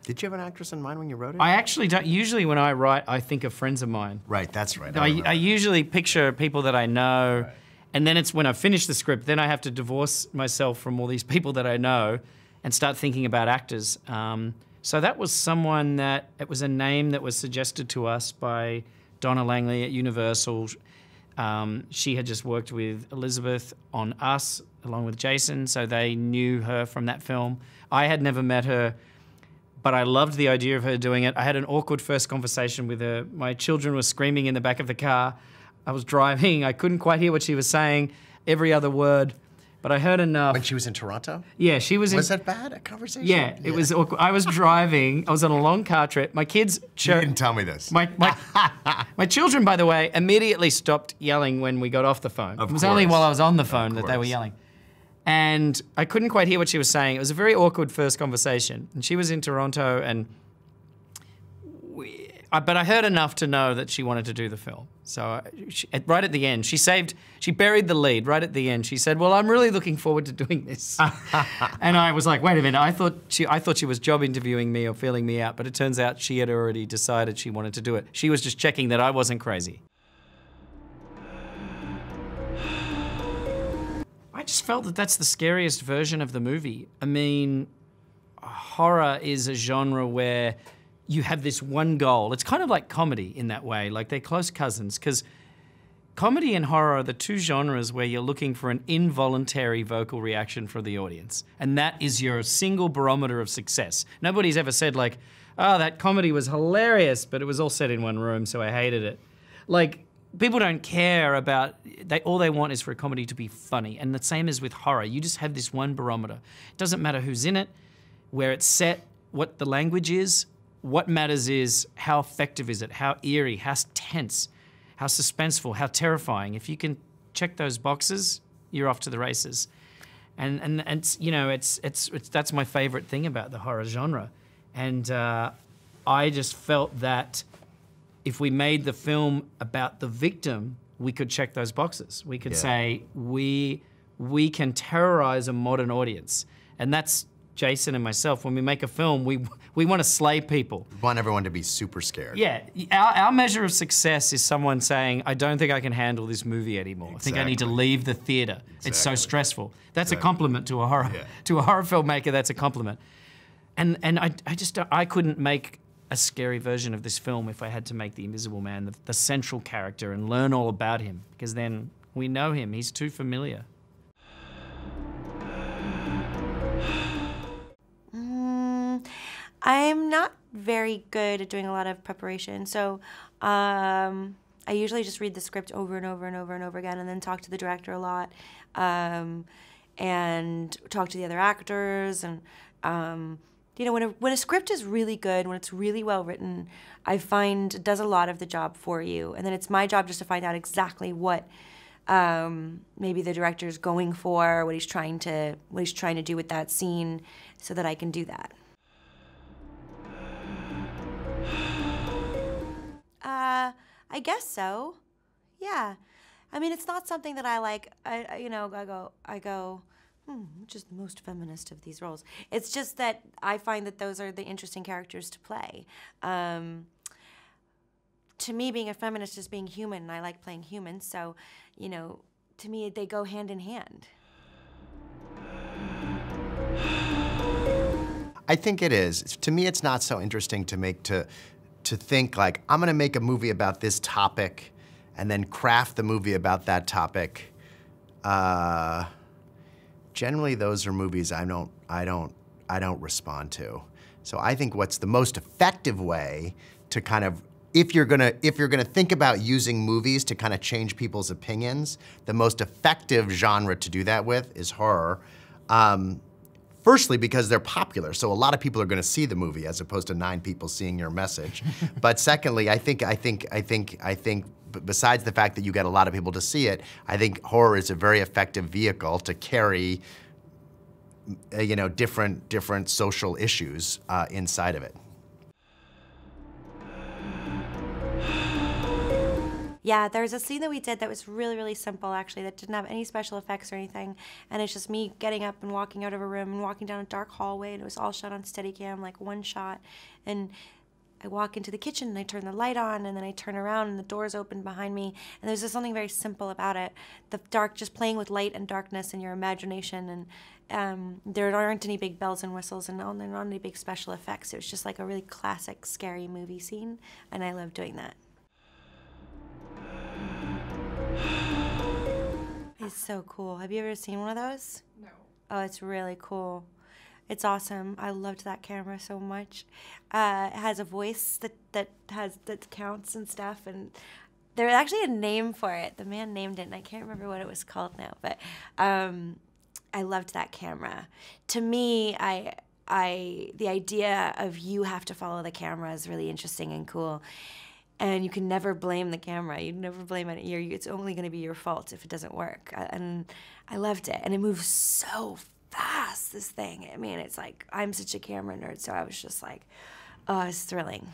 Did you have an actress in mind when you wrote it? I actually don't. Usually when I write, I think of friends of mine. Right, that's right. I usually picture people that I know, right. And then it's when I finish the script, then I have to divorce myself from all these people that I know and start thinking about actors. So that was someone that, it was a name that was suggested to us by Donna Langley at Universal. She had just worked with Elisabeth on Us, along with Jason, so they knew her from that film. I had never met her, but I loved the idea of her doing it. I had an awkward first conversation with her. My children were screaming in the back of the car. I was driving, I couldn't quite hear what she was saying, every other word, but I heard enough. When she was in Toronto? Yeah, she was in... Was that bad, a conversation? Yeah, it was awkward. I was driving, I was on a long car trip. My kids... You didn't tell me this. My children, by the way, immediately stopped yelling when we got off the phone. It was only while I was on the phone that they were yelling. And I couldn't quite hear what she was saying. It was a very awkward first conversation. And she was in Toronto, and but I heard enough to know that she wanted to do the film. So right at the end, she buried the lead right at the end. She said, well, I'm really looking forward to doing this. And I was like, wait a minute, I thought she was job interviewing me or feeling me out, but it turns out she had already decided she wanted to do it. She was just checking that I wasn't crazy. I just felt that that's the scariest version of the movie. I mean, horror is a genre where you have this one goal. It's kind of like comedy in that way, like they're close cousins, because comedy and horror are the two genres where you're looking for an involuntary vocal reaction from the audience. And that is your single barometer of success. Nobody's ever said like, oh, that comedy was hilarious, but it was all set in one room, so I hated it. Like, people don't care about, all they want is for a comedy to be funny. And the same is with horror. You just have this one barometer. It doesn't matter who's in it, where it's set, what the language is. What matters is how effective is it, how eerie, how tense, how suspenseful, how terrifying. If you can check those boxes, you're off to the races. And you know, that's my favorite thing about the horror genre. And I just felt that if we made the film about the victim, we could check those boxes. We could say, we can terrorize a modern audience. And that's Jason and myself. When we make a film, we want to slay people. We want everyone to be super scared. Yeah, our measure of success is someone saying, I don't think I can handle this movie anymore. Exactly. I think I need to leave the theater. Exactly. It's so stressful. That's a compliment to a horror, to a horror filmmaker, that's a compliment. And I couldn't make a scary version of this film if I had to make the Invisible Man the central character and learn all about him, because then we know him, he's too familiar. I'm not very good at doing a lot of preparation, so I usually just read the script over and over and over and over again, and then talk to the director a lot, and talk to the other actors, and you know, when a script is really good, when it's really well written, I find it does a lot of the job for you, and then it's my job just to find out exactly what maybe the director's going for, what he's trying to do with that scene, so that I can do that. I guess so. Yeah. I mean, it's not something that I like. I go, which is the most feminist of these roles. It's just that I find that those are the interesting characters to play. To me, being a feminist is being human, and I like playing humans. So, you know, to me, they go hand in hand. I think it is. To me, it's not so interesting to think like, I'm gonna make a movie about this topic and then craft the movie about that topic. Generally, those are movies I don't respond to. So I think what's the most effective way to kind of, if you're gonna think about using movies to kind of change people's opinions, the most effective genre to do that with is horror. Firstly, because they're popular, so a lot of people are going to see the movie as opposed to 9 people seeing your message. But secondly, I think besides the fact that you get a lot of people to see it, I think horror is a very effective vehicle to carry, you know, different social issues inside of it. Yeah, there's a scene that we did that was really, really simple, actually, that didn't have any special effects or anything. And it's just me getting up and walking out of a room and walking down a dark hallway, and it was all shot on Steadicam, like one shot. And I walk into the kitchen and I turn the light on, and then I turn around and the door's open behind me. And there's just something very simple about it. The dark, just playing with light and darkness and your imagination. And there aren't any big bells and whistles, and there aren't any big special effects. It was just like a really classic, scary movie scene. And I love doing that. It's so cool. Have you ever seen one of those? No. Oh, it's really cool. It's awesome. I loved that camera so much. It has a voice that counts and stuff, and there's actually a name for it. The man named it, and I can't remember what it was called now. But I loved that camera. To me, the idea of you have to follow the camera is really interesting and cool. And you can never blame the camera. You never blame it. It's only going to be your fault if it doesn't work. And I loved it. And it moves so fast, this thing. I mean, it's like, I'm such a camera nerd, so I was just like, oh, it's thrilling.